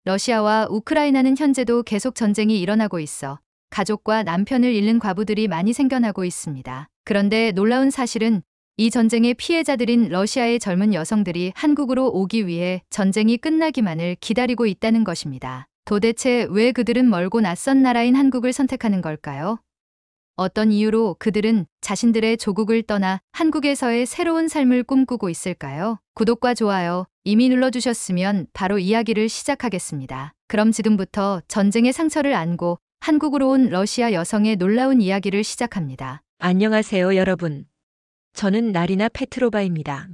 러시아와 우크라이나는 현재도 계속 전쟁이 일어나고 있어 가족과 남편을 잃는 과부들이 많이 생겨나고 있습니다. 그런데 놀라운 사실은 이 전쟁의 피해자들인 러시아의 젊은 여성들이 한국으로 오기 위해 전쟁이 끝나기만을 기다리고 있다는 것입니다. 도대체 왜 그들은 멀고 낯선 나라인 한국을 선택하는 걸까요? 어떤 이유로 그들은 자신들의 조국을 떠나 한국에서의 새로운 삶을 꿈꾸고 있을까요? 구독과 좋아요 이미 눌러주셨으면 바로 이야기를 시작하겠습니다. 그럼 지금부터 전쟁의 상처를 안고 한국으로 온 러시아 여성의 놀라운 이야기를 시작합니다. 안녕하세요, 여러분. 저는 나리나 페트로바입니다.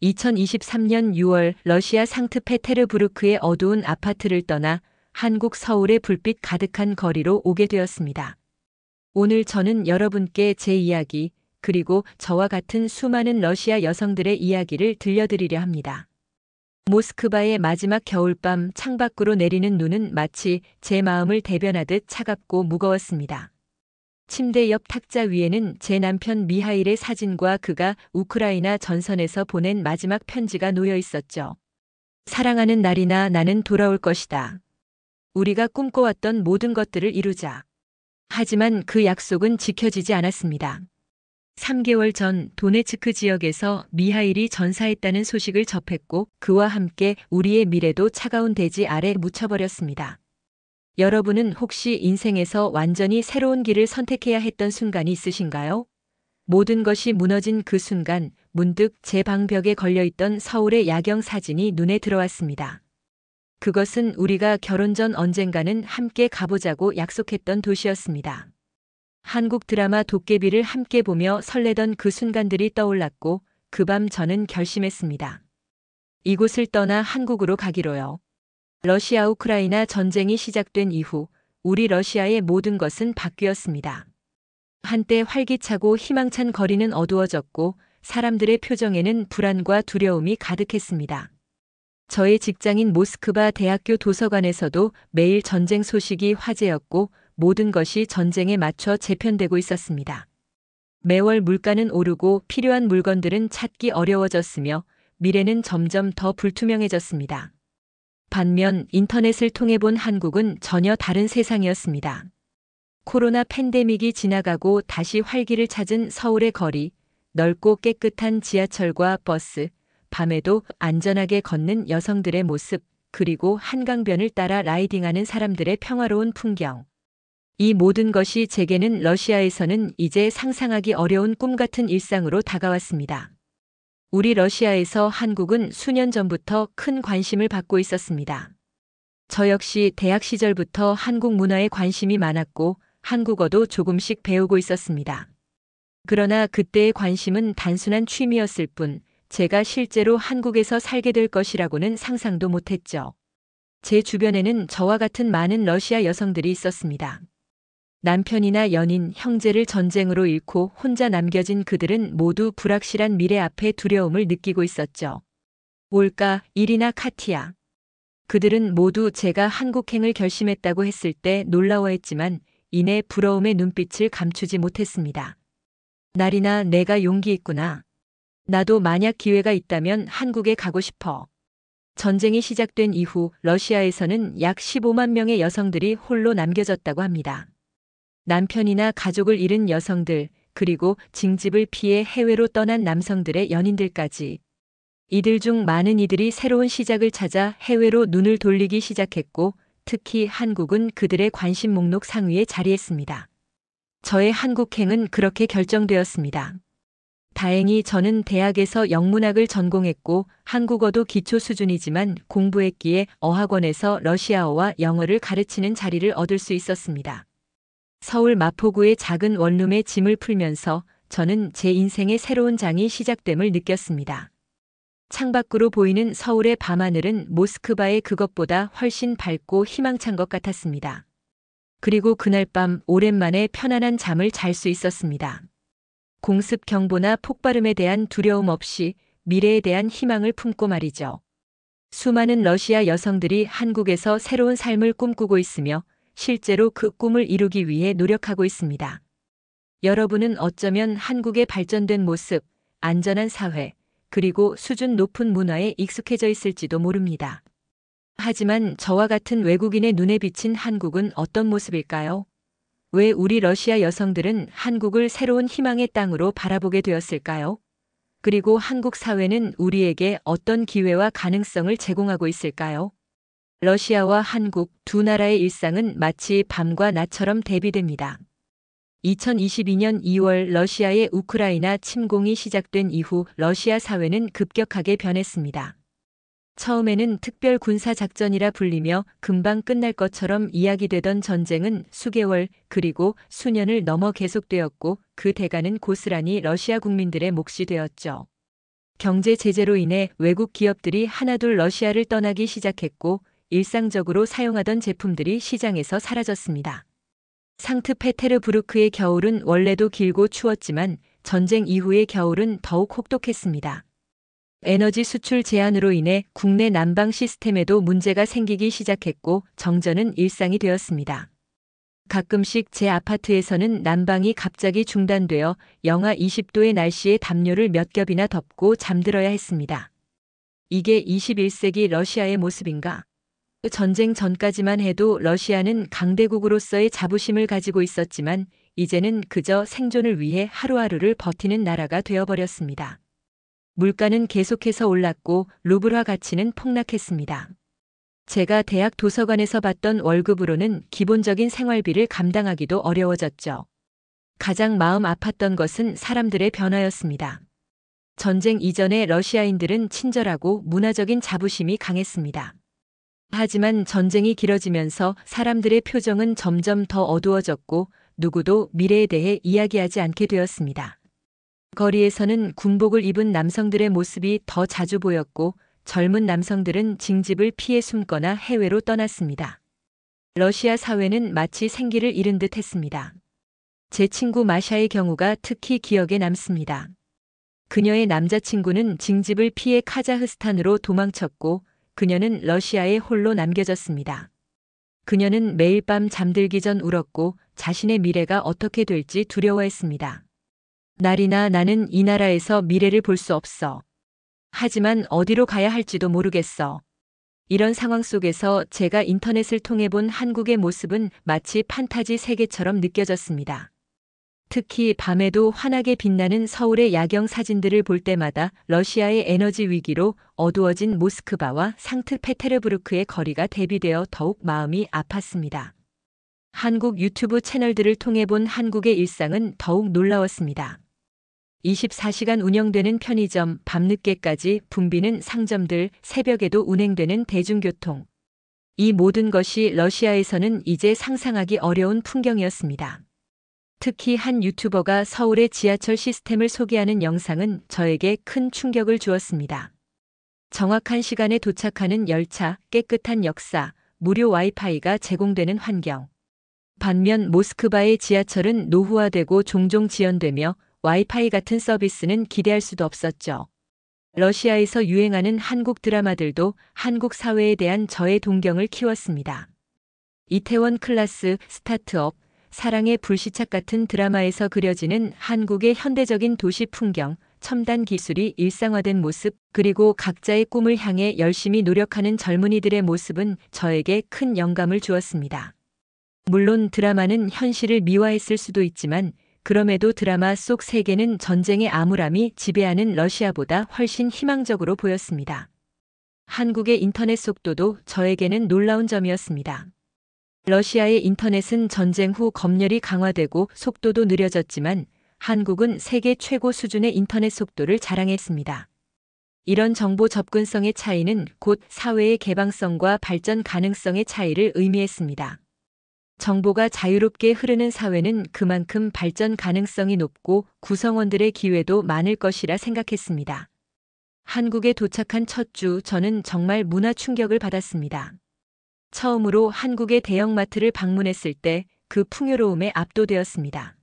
2023년 6월 러시아 상트페테르부르크의 어두운 아파트를 떠나 한국 서울의 불빛 가득한 거리로 오게 되었습니다. 오늘 저는 여러분께 제 이야기, 그리고 저와 같은 수많은 러시아 여성들의 이야기를 들려드리려 합니다. 모스크바의 마지막 겨울밤 창밖으로 내리는 눈은 마치 제 마음을 대변하듯 차갑고 무거웠습니다. 침대 옆 탁자 위에는 제 남편 미하일의 사진과 그가 우크라이나 전선에서 보낸 마지막 편지가 놓여 있었죠. 사랑하는 나리나, 나는 돌아올 것이다. 우리가 꿈꿔왔던 모든 것들을 이루자. 하지만 그 약속은 지켜지지 않았습니다. 3개월 전 도네츠크 지역에서 미하일이 전사했다는 소식을 접했고 그와 함께 우리의 미래도 차가운 대지 아래 묻혀버렸습니다. 여러분은 혹시 인생에서 완전히 새로운 길을 선택해야 했던 순간이 있으신가요? 모든 것이 무너진 그 순간 문득 제 방벽에 걸려있던 서울의 야경 사진이 눈에 들어왔습니다. 그것은 우리가 결혼 전 언젠가는 함께 가보자고 약속했던 도시였습니다. 한국 드라마 도깨비를 함께 보며 설레던 그 순간들이 떠올랐고 그 밤 저는 결심했습니다. 이곳을 떠나 한국으로 가기로요. 러시아 우크라이나 전쟁이 시작된 이후 우리 러시아의 모든 것은 바뀌었습니다. 한때 활기차고 희망찬 거리는 어두워졌고 사람들의 표정에는 불안과 두려움이 가득했습니다. 저의 직장인 모스크바 대학교 도서관에서도 매일 전쟁 소식이 화제였고 모든 것이 전쟁에 맞춰 재편되고 있었습니다. 매월 물가는 오르고 필요한 물건들은 찾기 어려워졌으며 미래는 점점 더 불투명해졌습니다. 반면 인터넷을 통해 본 한국은 전혀 다른 세상이었습니다. 코로나 팬데믹이 지나가고 다시 활기를 찾은 서울의 거리, 넓고 깨끗한 지하철과 버스, 밤에도 안전하게 걷는 여성들의 모습, 그리고 한강변을 따라 라이딩하는 사람들의 평화로운 풍경. 이 모든 것이 제게는 러시아에서는 이제 상상하기 어려운 꿈 같은 일상으로 다가왔습니다. 우리 러시아에서 한국은 수년 전부터 큰 관심을 받고 있었습니다. 저 역시 대학 시절부터 한국 문화에 관심이 많았고 한국어도 조금씩 배우고 있었습니다. 그러나 그때의 관심은 단순한 취미였을 뿐 제가 실제로 한국에서 살게 될 것이라고는 상상도 못했죠. 제 주변에는 저와 같은 많은 러시아 여성들이 있었습니다. 남편이나 연인, 형제를 전쟁으로 잃고 혼자 남겨진 그들은 모두 불확실한 미래 앞에 두려움을 느끼고 있었죠. 올가, 일이나 카티야. 그들은 모두 제가 한국행을 결심했다고 했을 때 놀라워했지만 이내 부러움의 눈빛을 감추지 못했습니다. 나리나, 내가 용기 있구나. 나도 만약 기회가 있다면 한국에 가고 싶어. 전쟁이 시작된 이후 러시아에서는 약 15만 명의 여성들이 홀로 남겨졌다고 합니다. 남편이나 가족을 잃은 여성들, 그리고 징집을 피해 해외로 떠난 남성들의 연인들까지. 이들 중 많은 이들이 새로운 시작을 찾아 해외로 눈을 돌리기 시작했고, 특히 한국은 그들의 관심 목록 상위에 자리했습니다. 저의 한국행은 그렇게 결정되었습니다. 다행히 저는 대학에서 영문학을 전공했고 한국어도 기초 수준이지만 공부했기에 어학원에서 러시아어와 영어를 가르치는 자리를 얻을 수 있었습니다. 서울 마포구의 작은 원룸에 짐을 풀면서 저는 제 인생의 새로운 장이 시작됨을 느꼈습니다. 창밖으로 보이는 서울의 밤하늘은 모스크바의 그것보다 훨씬 밝고 희망찬 것 같았습니다. 그리고 그날 밤 오랜만에 편안한 잠을 잘 수 있었습니다. 공습 경보나 폭발음에 대한 두려움 없이 미래에 대한 희망을 품고 말이죠. 수많은 러시아 여성들이 한국에서 새로운 삶을 꿈꾸고 있으며 실제로 그 꿈을 이루기 위해 노력하고 있습니다. 여러분은 어쩌면 한국의 발전된 모습, 안전한 사회, 그리고 수준 높은 문화에 익숙해져 있을지도 모릅니다. 하지만 저와 같은 외국인의 눈에 비친 한국은 어떤 모습일까요? 왜 우리 러시아 여성들은 한국을 새로운 희망의 땅으로 바라보게 되었을까요? 그리고 한국 사회는 우리에게 어떤 기회와 가능성을 제공하고 있을까요? 러시아와 한국 두 나라의 일상은 마치 밤과 낮처럼 대비됩니다. 2022년 2월 러시아의 우크라이나 침공이 시작된 이후 러시아 사회는 급격하게 변했습니다. 처음에는 특별 군사 작전이라 불리며 금방 끝날 것처럼 이야기되던 전쟁은 수개월 그리고 수년을 넘어 계속되었고 그 대가는 고스란히 러시아 국민들의 몫이 되었죠. 경제 제재로 인해 외국 기업들이 하나둘 러시아를 떠나기 시작했고 일상적으로 사용하던 제품들이 시장에서 사라졌습니다. 상트페테르부르크의 겨울은 원래도 길고 추웠지만 전쟁 이후의 겨울은 더욱 혹독했습니다. 에너지 수출 제한으로 인해 국내 난방 시스템에도 문제가 생기기 시작했고 정전은 일상이 되었습니다. 가끔씩 제 아파트에서는 난방이 갑자기 중단되어 영하 20도의 날씨에 담요를 몇 겹이나 덮고 잠들어야 했습니다. 이게 21세기 러시아의 모습인가? 전쟁 전까지만 해도 러시아는 강대국으로서의 자부심을 가지고 있었지만 이제는 그저 생존을 위해 하루하루를 버티는 나라가 되어버렸습니다. 물가는 계속해서 올랐고 루블화 가치는 폭락했습니다. 제가 대학 도서관에서 받던 월급으로는 기본적인 생활비를 감당하기도 어려워졌죠. 가장 마음 아팠던 것은 사람들의 변화였습니다. 전쟁 이전에 러시아인들은 친절하고 문화적인 자부심이 강했습니다. 하지만 전쟁이 길어지면서 사람들의 표정은 점점 더 어두워졌고 누구도 미래에 대해 이야기하지 않게 되었습니다. 거리에서는 군복을 입은 남성들의 모습이 더 자주 보였고 젊은 남성들은 징집을 피해 숨거나 해외로 떠났습니다. 러시아 사회는 마치 생기를 잃은 듯 했습니다. 제 친구 마샤의 경우가 특히 기억에 남습니다. 그녀의 남자친구는 징집을 피해 카자흐스탄으로 도망쳤고 그녀는 러시아에 홀로 남겨졌습니다. 그녀는 매일 밤 잠들기 전 울었고 자신의 미래가 어떻게 될지 두려워했습니다. 날이나 나는 이 나라에서 미래를 볼 수 없어. 하지만 어디로 가야 할지도 모르겠어. 이런 상황 속에서 제가 인터넷을 통해 본 한국의 모습은 마치 판타지 세계처럼 느껴졌습니다. 특히 밤에도 환하게 빛나는 서울의 야경 사진들을 볼 때마다 러시아의 에너지 위기로 어두워진 모스크바와 상트페테르부르크의 거리가 대비되어 더욱 마음이 아팠습니다. 한국 유튜브 채널들을 통해 본 한국의 일상은 더욱 놀라웠습니다. 24시간 운영되는 편의점, 밤늦게까지 붐비는 상점들, 새벽에도 운행되는 대중교통. 이 모든 것이 러시아에서는 이제 상상하기 어려운 풍경이었습니다. 특히 한 유튜버가 서울의 지하철 시스템을 소개하는 영상은 저에게 큰 충격을 주었습니다. 정확한 시간에 도착하는 열차, 깨끗한 역사, 무료 와이파이가 제공되는 환경. 반면 모스크바의 지하철은 노후화되고 종종 지연되며 와이파이 같은 서비스는 기대할 수도 없었죠. 러시아에서 유행하는 한국 드라마들도 한국 사회에 대한 저의 동경을 키웠습니다. 이태원 클라스, 스타트업, 사랑의 불시착 같은 드라마에서 그려지는 한국의 현대적인 도시 풍경, 첨단 기술이 일상화된 모습, 그리고 각자의 꿈을 향해 열심히 노력하는 젊은이들의 모습은 저에게 큰 영감을 주었습니다. 물론 드라마는 현실을 미화했을 수도 있지만 그럼에도 드라마 속 세계는 전쟁의 암울함이 지배하는 러시아보다 훨씬 희망적으로 보였습니다. 한국의 인터넷 속도도 저에게는 놀라운 점이었습니다. 러시아의 인터넷은 전쟁 후 검열이 강화되고 속도도 느려졌지만 한국은 세계 최고 수준의 인터넷 속도를 자랑했습니다. 이런 정보 접근성의 차이는 곧 사회의 개방성과 발전 가능성의 차이를 의미했습니다. 정보가 자유롭게 흐르는 사회는 그만큼 발전 가능성이 높고 구성원들의 기회도 많을 것이라 생각했습니다. 한국에 도착한 첫 주 저는 정말 문화 충격을 받았습니다. 처음으로 한국의 대형마트를 방문했을 때 그 풍요로움에 압도되었습니다.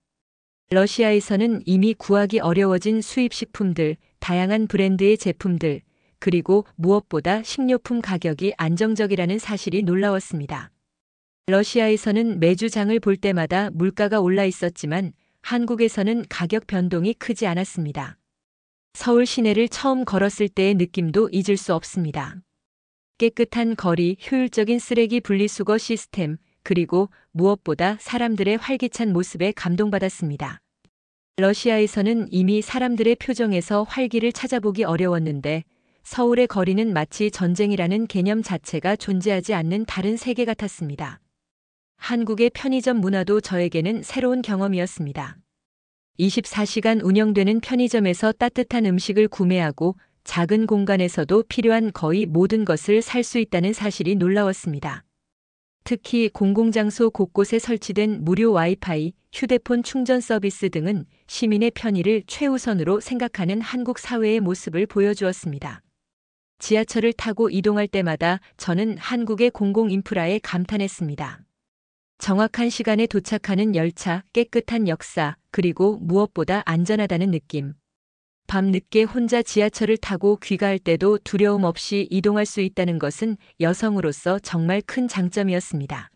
러시아에서는 이미 구하기 어려워진 수입식품들, 다양한 브랜드의 제품들, 그리고 무엇보다 식료품 가격이 안정적이라는 사실이 놀라웠습니다. 러시아에서는 매주 장을 볼 때마다 물가가 올라 있었지만 한국에서는 가격 변동이 크지 않았습니다. 서울 시내를 처음 걸었을 때의 느낌도 잊을 수 없습니다. 깨끗한 거리, 효율적인 쓰레기 분리수거 시스템, 그리고 무엇보다 사람들의 활기찬 모습에 감동받았습니다. 러시아에서는 이미 사람들의 표정에서 활기를 찾아보기 어려웠는데 서울의 거리는 마치 전쟁이라는 개념 자체가 존재하지 않는 다른 세계 같았습니다. 한국의 편의점 문화도 저에게는 새로운 경험이었습니다. 24시간 운영되는 편의점에서 따뜻한 음식을 구매하고 작은 공간에서도 필요한 거의 모든 것을 살 수 있다는 사실이 놀라웠습니다. 특히 공공장소 곳곳에 설치된 무료 와이파이, 휴대폰 충전 서비스 등은 시민의 편의를 최우선으로 생각하는 한국 사회의 모습을 보여주었습니다. 지하철을 타고 이동할 때마다 저는 한국의 공공인프라에 감탄했습니다. 정확한 시간에 도착하는 열차, 깨끗한 역사, 그리고 무엇보다 안전하다는 느낌. 밤늦게 혼자 지하철을 타고 귀가할 때도 두려움 없이 이동할 수 있다는 것은 여성으로서 정말 큰 장점이었습니다.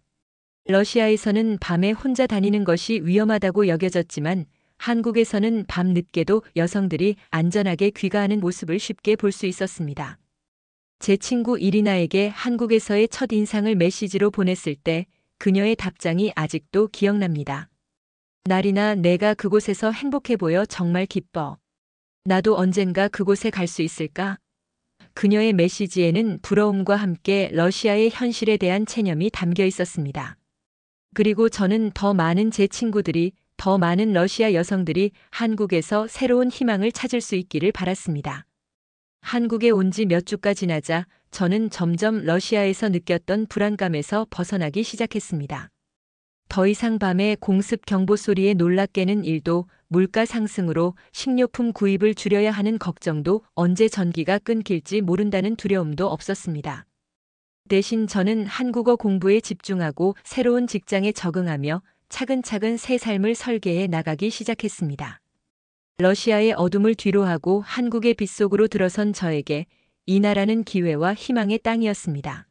러시아에서는 밤에 혼자 다니는 것이 위험하다고 여겨졌지만 한국에서는 밤늦게도 여성들이 안전하게 귀가하는 모습을 쉽게 볼 수 있었습니다. 제 친구 이리나에게 한국에서의 첫 인상을 메시지로 보냈을 때 그녀의 답장이 아직도 기억납니다. 나리나, 내가 그곳에서 행복해 보여 정말 기뻐. 나도 언젠가 그곳에 갈 수 있을까? 그녀의 메시지에는 부러움과 함께 러시아의 현실에 대한 체념이 담겨 있었습니다. 그리고 저는 더 많은 제 친구들이, 더 많은 러시아 여성들이 한국에서 새로운 희망을 찾을 수 있기를 바랐습니다. 한국에 온 지 몇 주가 지나자 저는 점점 러시아에서 느꼈던 불안감에서 벗어나기 시작했습니다. 더 이상 밤에 공습 경보 소리에 놀라 깨는 일도, 물가 상승으로 식료품 구입을 줄여야 하는 걱정도, 언제 전기가 끊길지 모른다는 두려움도 없었습니다. 대신 저는 한국어 공부에 집중하고 새로운 직장에 적응하며 차근차근 새 삶을 설계해 나가기 시작했습니다. 러시아의 어둠을 뒤로하고 한국의 빛 속으로 들어선 저에게 이 나라는 기회와 희망의 땅이었습니다.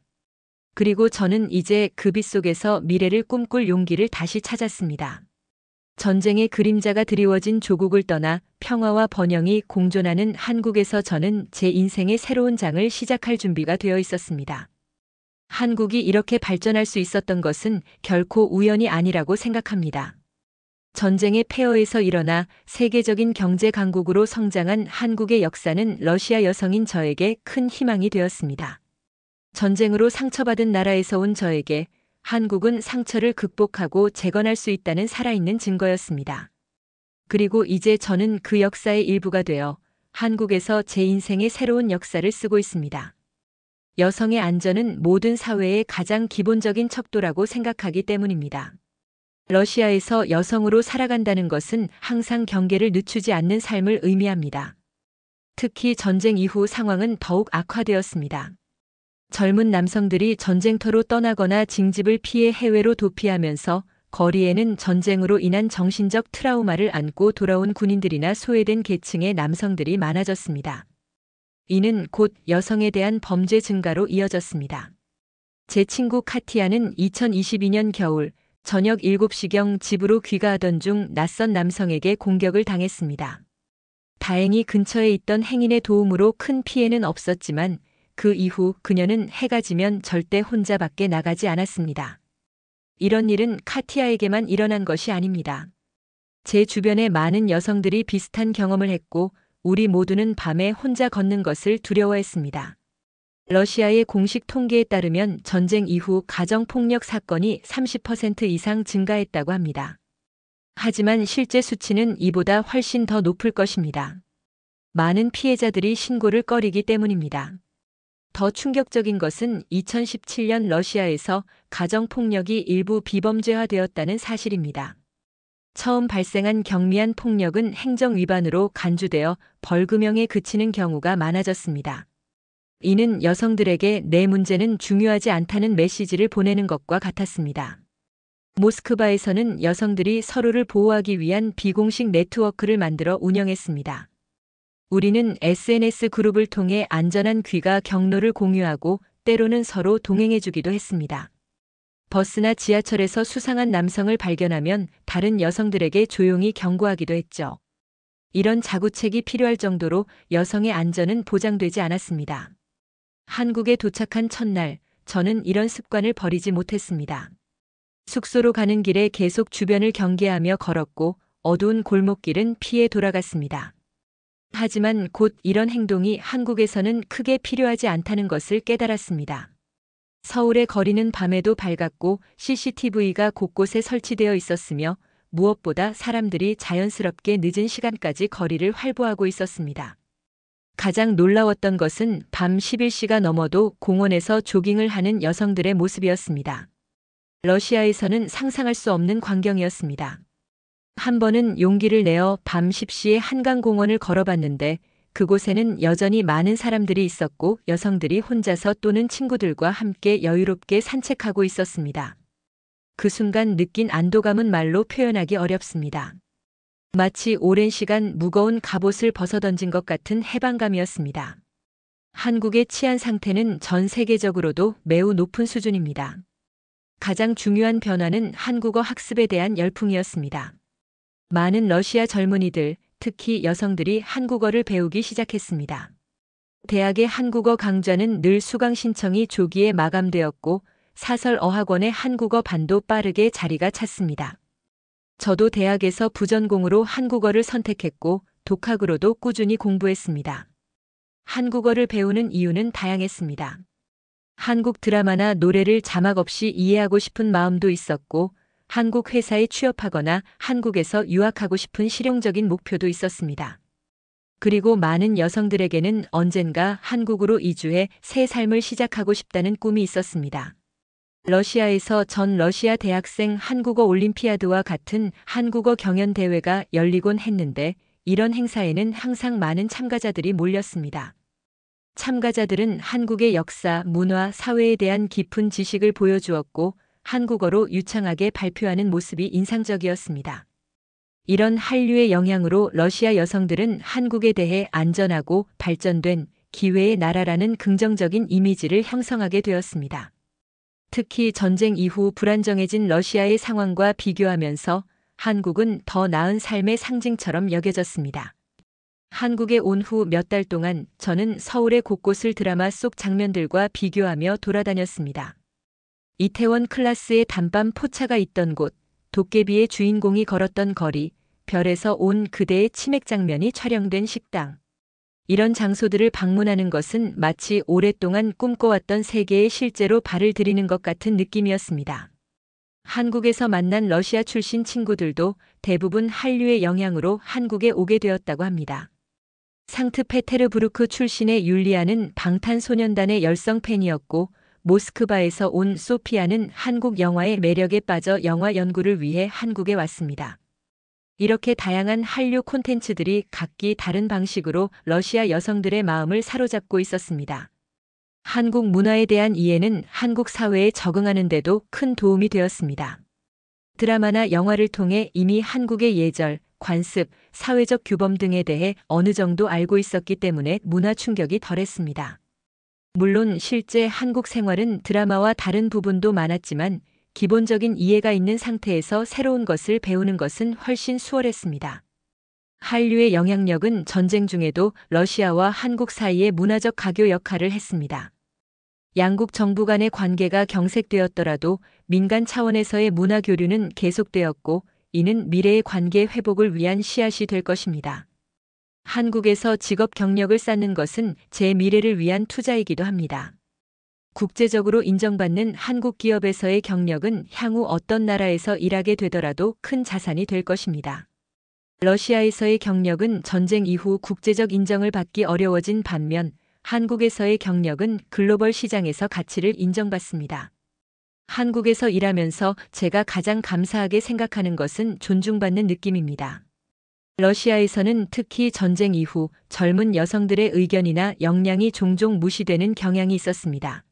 그리고 저는 이제 그 빛 속에서 미래를 꿈꿀 용기를 다시 찾았습니다. 전쟁의 그림자가 드리워진 조국을 떠나 평화와 번영이 공존하는 한국에서 저는 제 인생의 새로운 장을 시작할 준비가 되어 있었습니다. 한국이 이렇게 발전할 수 있었던 것은 결코 우연이 아니라고 생각합니다. 전쟁의 폐허에서 일어나 세계적인 경제 강국으로 성장한 한국의 역사는 러시아 여성인 저에게 큰 희망이 되었습니다. 전쟁으로 상처받은 나라에서 온 저에게 한국은 상처를 극복하고 재건할 수 있다는 살아있는 증거였습니다. 그리고 이제 저는 그 역사의 일부가 되어 한국에서 제 인생의 새로운 역사를 쓰고 있습니다. 여성의 안전은 모든 사회의 가장 기본적인 척도라고 생각하기 때문입니다. 러시아에서 여성으로 살아간다는 것은 항상 경계를 늦추지 않는 삶을 의미합니다. 특히 전쟁 이후 상황은 더욱 악화되었습니다. 젊은 남성들이 전쟁터로 떠나거나 징집을 피해 해외로 도피하면서 거리에는 전쟁으로 인한 정신적 트라우마를 안고 돌아온 군인들이나 소외된 계층의 남성들이 많아졌습니다. 이는 곧 여성에 대한 범죄 증가로 이어졌습니다. 제 친구 카티아는 2022년 겨울 저녁 7시경 집으로 귀가하던 중 낯선 남성에게 공격을 당했습니다. 다행히 근처에 있던 행인의 도움으로 큰 피해는 없었지만 그 이후 그녀는 해가 지면 절대 혼자 밖에 나가지 않았습니다. 이런 일은 카티아에게만 일어난 것이 아닙니다. 제 주변의 많은 여성들이 비슷한 경험을 했고 우리 모두는 밤에 혼자 걷는 것을 두려워했습니다. 러시아의 공식 통계에 따르면 전쟁 이후 가정폭력 사건이 30% 이상 증가했다고 합니다. 하지만 실제 수치는 이보다 훨씬 더 높을 것입니다. 많은 피해자들이 신고를 꺼리기 때문입니다. 더 충격적인 것은 2017년 러시아에서 가정폭력이 일부 비범죄화되었다는 사실입니다. 처음 발생한 경미한 폭력은 행정 위반으로 간주되어 벌금형에 그치는 경우가 많아졌습니다. 이는 여성들에게 내 문제는 중요하지 않다는 메시지를 보내는 것과 같았습니다. 모스크바에서는 여성들이 서로를 보호하기 위한 비공식 네트워크를 만들어 운영했습니다. 우리는 SNS 그룹을 통해 안전한 귀가 경로를 공유하고 때로는 서로 동행해주기도 했습니다. 버스나 지하철에서 수상한 남성을 발견하면 다른 여성들에게 조용히 경고하기도 했죠. 이런 자구책이 필요할 정도로 여성의 안전은 보장되지 않았습니다. 한국에 도착한 첫날, 저는 이런 습관을 버리지 못했습니다. 숙소로 가는 길에 계속 주변을 경계하며 걸었고 어두운 골목길은 피해 돌아갔습니다. 하지만 곧 이런 행동이 한국에서는 크게 필요하지 않다는 것을 깨달았습니다. 서울의 거리는 밤에도 밝았고 CCTV가 곳곳에 설치되어 있었으며 무엇보다 사람들이 자연스럽게 늦은 시간까지 거리를 활보하고 있었습니다. 가장 놀라웠던 것은 밤 11시가 넘어도 공원에서 조깅을 하는 여성들의 모습이었습니다. 러시아에서는 상상할 수 없는 광경이었습니다. 한 번은 용기를 내어 밤 10시에 한강공원을 걸어봤는데 그곳에는 여전히 많은 사람들이 있었고 여성들이 혼자서 또는 친구들과 함께 여유롭게 산책하고 있었습니다. 그 순간 느낀 안도감은 말로 표현하기 어렵습니다. 마치 오랜 시간 무거운 갑옷을 벗어던진 것 같은 해방감이었습니다. 한국의 치안 상태는 전 세계적으로도 매우 높은 수준입니다. 가장 중요한 변화는 한국어 학습에 대한 열풍이었습니다. 많은 러시아 젊은이들, 특히 여성들이 한국어를 배우기 시작했습니다. 대학의 한국어 강좌는 늘 수강 신청이 조기에 마감되었고 사설 어학원의 한국어 반도 빠르게 자리가 찼습니다. 저도 대학에서 부전공으로 한국어를 선택했고 독학으로도 꾸준히 공부했습니다. 한국어를 배우는 이유는 다양했습니다. 한국 드라마나 노래를 자막 없이 이해하고 싶은 마음도 있었고 한국 회사에 취업하거나 한국에서 유학하고 싶은 실용적인 목표도 있었습니다. 그리고 많은 여성들에게는 언젠가 한국으로 이주해 새 삶을 시작하고 싶다는 꿈이 있었습니다. 러시아에서 전 러시아 대학생 한국어 올림피아드와 같은 한국어 경연 대회가 열리곤 했는데 이런 행사에는 항상 많은 참가자들이 몰렸습니다. 참가자들은 한국의 역사, 문화, 사회에 대한 깊은 지식을 보여주었고 한국어로 유창하게 발표하는 모습이 인상적이었습니다. 이런 한류의 영향으로 러시아 여성들은 한국에 대해 안전하고 발전된 기회의 나라라는 긍정적인 이미지를 형성하게 되었습니다. 특히 전쟁 이후 불안정해진 러시아의 상황과 비교하면서 한국은 더 나은 삶의 상징처럼 여겨졌습니다. 한국에 온 후 몇 달 동안 저는 서울의 곳곳을 드라마 속 장면들과 비교하며 돌아다녔습니다. 이태원 클라스의 단밤 포차가 있던 곳, 도깨비의 주인공이 걸었던 거리, 별에서 온 그대의 치맥 장면이 촬영된 식당. 이런 장소들을 방문하는 것은 마치 오랫동안 꿈꿔왔던 세계에 실제로 발을 들이는 것 같은 느낌이었습니다. 한국에서 만난 러시아 출신 친구들도 대부분 한류의 영향으로 한국에 오게 되었다고 합니다. 상트페테르부르크 출신의 율리아는 방탄소년단의 열성 팬이었고 모스크바에서 온 소피아는 한국 영화의 매력에 빠져 영화 연구를 위해 한국에 왔습니다. 이렇게 다양한 한류 콘텐츠들이 각기 다른 방식으로 러시아 여성들의 마음을 사로잡고 있었습니다. 한국 문화에 대한 이해는 한국 사회에 적응하는 데도 큰 도움이 되었습니다. 드라마나 영화를 통해 이미 한국의 예절, 관습, 사회적 규범 등에 대해 어느 정도 알고 있었기 때문에 문화 충격이 덜했습니다. 물론 실제 한국 생활은 드라마와 다른 부분도 많았지만 기본적인 이해가 있는 상태에서 새로운 것을 배우는 것은 훨씬 수월했습니다. 한류의 영향력은 전쟁 중에도 러시아와 한국 사이의 문화적 가교 역할을 했습니다. 양국 정부 간의 관계가 경색되었더라도 민간 차원에서의 문화 교류는 계속되었고 이는 미래의 관계 회복을 위한 씨앗이 될 것입니다. 한국에서 직업 경력을 쌓는 것은 제 미래를 위한 투자이기도 합니다. 국제적으로 인정받는 한국 기업에서의 경력은 향후 어떤 나라에서 일하게 되더라도 큰 자산이 될 것입니다. 러시아에서의 경력은 전쟁 이후 국제적 인정을 받기 어려워진 반면 한국에서의 경력은 글로벌 시장에서 가치를 인정받습니다. 한국에서 일하면서 제가 가장 감사하게 생각하는 것은 존중받는 느낌입니다. 러시아에서는 특히 전쟁 이후 젊은 여성들의 의견이나 역량이 종종 무시되는 경향이 있었습니다.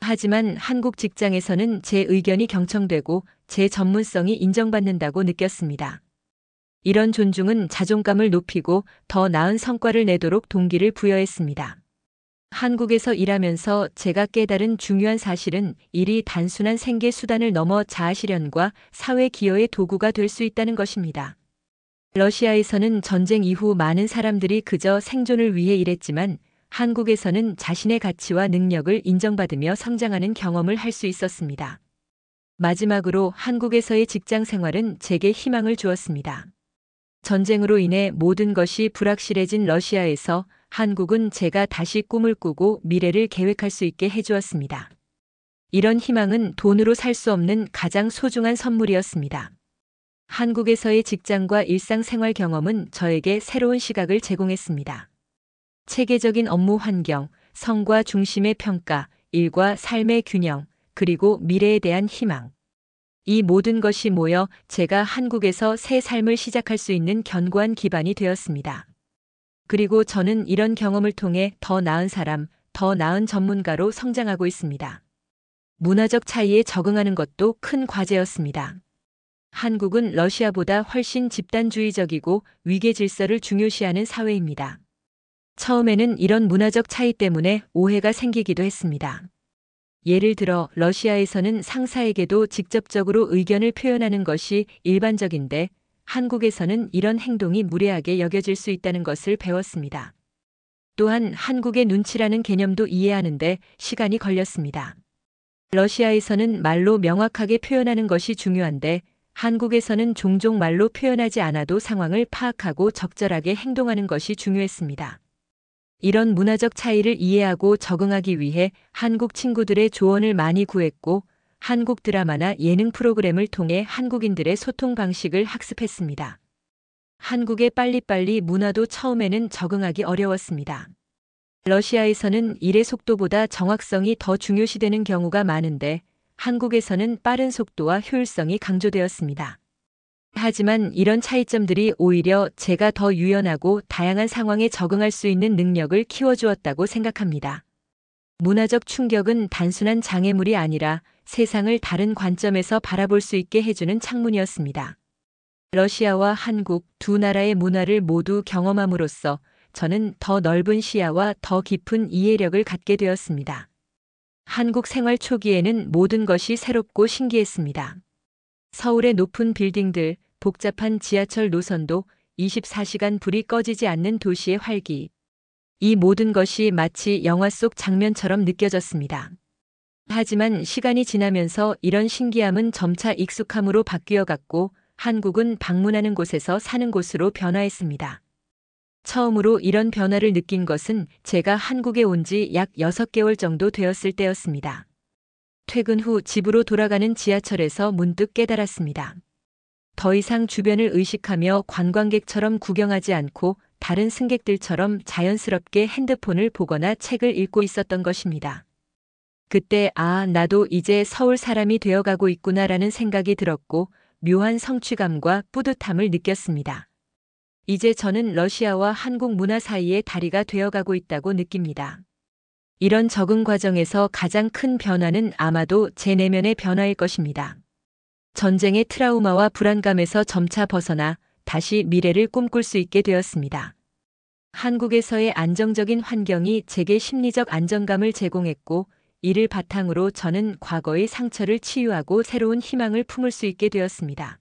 하지만 한국 직장에서는 제 의견이 경청되고 제 전문성이 인정받는다고 느꼈습니다. 이런 존중은 자존감을 높이고 더 나은 성과를 내도록 동기를 부여했습니다. 한국에서 일하면서 제가 깨달은 중요한 사실은 일이 단순한 생계 수단을 넘어 자아실현과 사회 기여의 도구가 될 수 있다는 것입니다. 러시아에서는 전쟁 이후 많은 사람들이 그저 생존을 위해 일했지만 한국에서는 자신의 가치와 능력을 인정받으며 성장하는 경험을 할 수 있었습니다. 마지막으로 한국에서의 직장 생활은 제게 희망을 주었습니다. 전쟁으로 인해 모든 것이 불확실해진 러시아에서 한국은 제가 다시 꿈을 꾸고 미래를 계획할 수 있게 해주었습니다. 이런 희망은 돈으로 살 수 없는 가장 소중한 선물이었습니다. 한국에서의 직장과 일상생활 경험은 저에게 새로운 시각을 제공했습니다. 체계적인 업무 환경, 성과 중심의 평가, 일과 삶의 균형, 그리고 미래에 대한 희망. 이 모든 것이 모여 제가 한국에서 새 삶을 시작할 수 있는 견고한 기반이 되었습니다. 그리고 저는 이런 경험을 통해 더 나은 사람, 더 나은 전문가로 성장하고 있습니다. 문화적 차이에 적응하는 것도 큰 과제였습니다. 한국은 러시아보다 훨씬 집단주의적이고 위계 질서를 중요시하는 사회입니다. 처음에는 이런 문화적 차이 때문에 오해가 생기기도 했습니다. 예를 들어 러시아에서는 상사에게도 직접적으로 의견을 표현하는 것이 일반적인데 한국에서는 이런 행동이 무례하게 여겨질 수 있다는 것을 배웠습니다. 또한 한국의 눈치라는 개념도 이해하는데 시간이 걸렸습니다. 러시아에서는 말로 명확하게 표현하는 것이 중요한데 한국에서는 종종 말로 표현하지 않아도 상황을 파악하고 적절하게 행동하는 것이 중요했습니다. 이런 문화적 차이를 이해하고 적응하기 위해 한국 친구들의 조언을 많이 구했고 한국 드라마나 예능 프로그램을 통해 한국인들의 소통 방식을 학습했습니다. 한국의 빨리빨리 문화도 처음에는 적응하기 어려웠습니다. 러시아에서는 일의 속도보다 정확성이 더 중요시되는 경우가 많은데 한국에서는 빠른 속도와 효율성이 강조되었습니다. 하지만 이런 차이점들이 오히려 제가 더 유연하고 다양한 상황에 적응할 수 있는 능력을 키워주었다고 생각합니다. 문화적 충격은 단순한 장애물이 아니라 세상을 다른 관점에서 바라볼 수 있게 해주는 창문이었습니다. 러시아와 한국 두 나라의 문화를 모두 경험함으로써 저는 더 넓은 시야와 더 깊은 이해력을 갖게 되었습니다. 한국 생활 초기에는 모든 것이 새롭고 신기했습니다. 서울의 높은 빌딩들, 복잡한 지하철 노선도 24시간 불이 꺼지지 않는 도시의 활기. 이 모든 것이 마치 영화 속 장면처럼 느껴졌습니다. 하지만 시간이 지나면서 이런 신기함은 점차 익숙함으로 바뀌어 갔고 한국은 방문하는 곳에서 사는 곳으로 변화했습니다. 처음으로 이런 변화를 느낀 것은 제가 한국에 온 지 약 6개월 정도 되었을 때였습니다. 퇴근 후 집으로 돌아가는 지하철에서 문득 깨달았습니다. 더 이상 주변을 의식하며 관광객처럼 구경하지 않고 다른 승객들처럼 자연스럽게 핸드폰을 보거나 책을 읽고 있었던 것입니다. 그때 나도 이제 서울 사람이 되어가고 있구나라는 생각이 들었고 묘한 성취감과 뿌듯함을 느꼈습니다. 이제 저는 러시아와 한국 문화 사이의 다리가 되어가고 있다고 느낍니다. 이런 적응 과정에서 가장 큰 변화는 아마도 제 내면의 변화일 것입니다. 전쟁의 트라우마와 불안감에서 점차 벗어나 다시 미래를 꿈꿀 수 있게 되었습니다. 한국에서의 안정적인 환경이 제게 심리적 안정감을 제공했고 이를 바탕으로 저는 과거의 상처를 치유하고 새로운 희망을 품을 수 있게 되었습니다.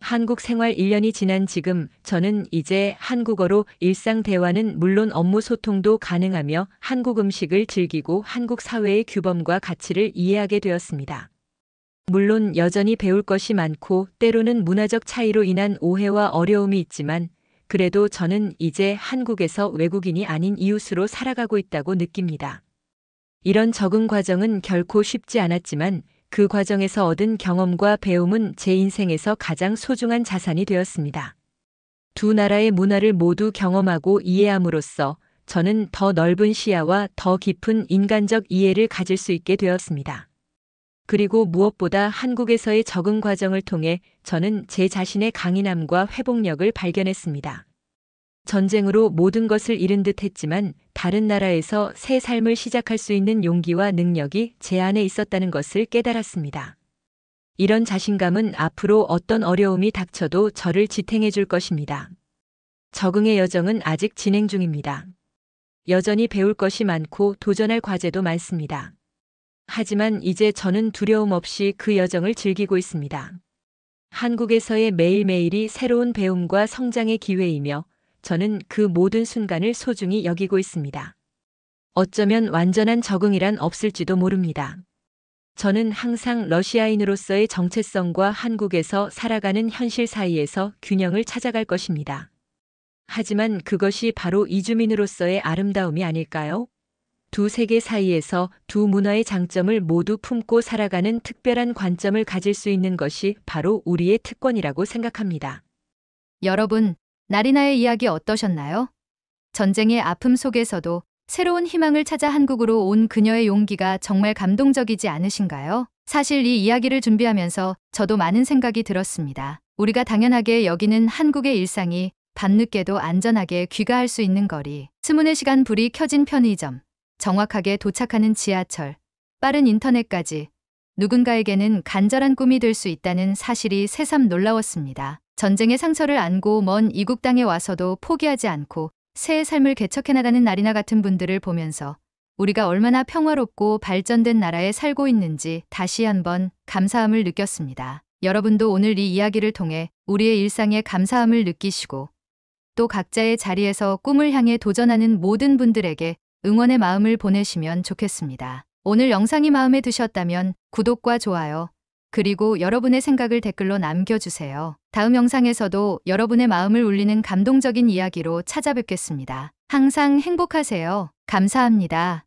한국 생활 1년이 지난 지금 저는 이제 한국어로 일상 대화는 물론 업무 소통도 가능하며 한국 음식을 즐기고 한국 사회의 규범과 가치를 이해하게 되었습니다. 물론 여전히 배울 것이 많고 때로는 문화적 차이로 인한 오해와 어려움이 있지만 그래도 저는 이제 한국에서 외국인이 아닌 이웃으로 살아가고 있다고 느낍니다. 이런 적응 과정은 결코 쉽지 않았지만 그 과정에서 얻은 경험과 배움은 제 인생에서 가장 소중한 자산이 되었습니다. 두 나라의 문화를 모두 경험하고 이해함으로써 저는 더 넓은 시야와 더 깊은 인간적 이해를 가질 수 있게 되었습니다. 그리고 무엇보다 한국에서의 적응 과정을 통해 저는 제 자신의 강인함과 회복력을 발견했습니다. 전쟁으로 모든 것을 잃은 듯 했지만 다른 나라에서 새 삶을 시작할 수 있는 용기와 능력이 제 안에 있었다는 것을 깨달았습니다. 이런 자신감은 앞으로 어떤 어려움이 닥쳐도 저를 지탱해 줄 것입니다. 적응의 여정은 아직 진행 중입니다. 여전히 배울 것이 많고 도전할 과제도 많습니다. 하지만 이제 저는 두려움 없이 그 여정을 즐기고 있습니다. 한국에서의 매일매일이 새로운 배움과 성장의 기회이며 저는 그 모든 순간을 소중히 여기고 있습니다. 어쩌면 완전한 적응이란 없을지도 모릅니다. 저는 항상 러시아인으로서의 정체성과 한국에서 살아가는 현실 사이에서 균형을 찾아갈 것입니다. 하지만 그것이 바로 이주민으로서의 아름다움이 아닐까요? 두 세계 사이에서 두 문화의 장점을 모두 품고 살아가는 특별한 관점을 가질 수 있는 것이 바로 우리의 특권이라고 생각합니다. 여러분, 나리나의 이야기 어떠셨나요? 전쟁의 아픔 속에서도 새로운 희망을 찾아 한국으로 온 그녀의 용기가 정말 감동적이지 않으신가요? 사실 이 이야기를 준비하면서 저도 많은 생각이 들었습니다. 우리가 당연하게 여기는 한국의 일상이 밤늦게도 안전하게 귀가할 수 있는 거리, 24시간 불이 켜진 편의점, 정확하게 도착하는 지하철, 빠른 인터넷까지 누군가에게는 간절한 꿈이 될 수 있다는 사실이 새삼 놀라웠습니다. 전쟁의 상처를 안고 먼 이국 땅에 와서도 포기하지 않고 새의 삶을 개척해나가는 나리나 같은 분들을 보면서 우리가 얼마나 평화롭고 발전된 나라에 살고 있는지 다시 한번 감사함을 느꼈습니다. 여러분도 오늘 이 이야기를 통해 우리의 일상에 감사함을 느끼시고 또 각자의 자리에서 꿈을 향해 도전하는 모든 분들에게 응원의 마음을 보내시면 좋겠습니다. 오늘 영상이 마음에 드셨다면 구독과 좋아요, 그리고 여러분의 생각을 댓글로 남겨주세요. 다음 영상에서도 여러분의 마음을 울리는 감동적인 이야기로 찾아뵙겠습니다. 항상 행복하세요. 감사합니다.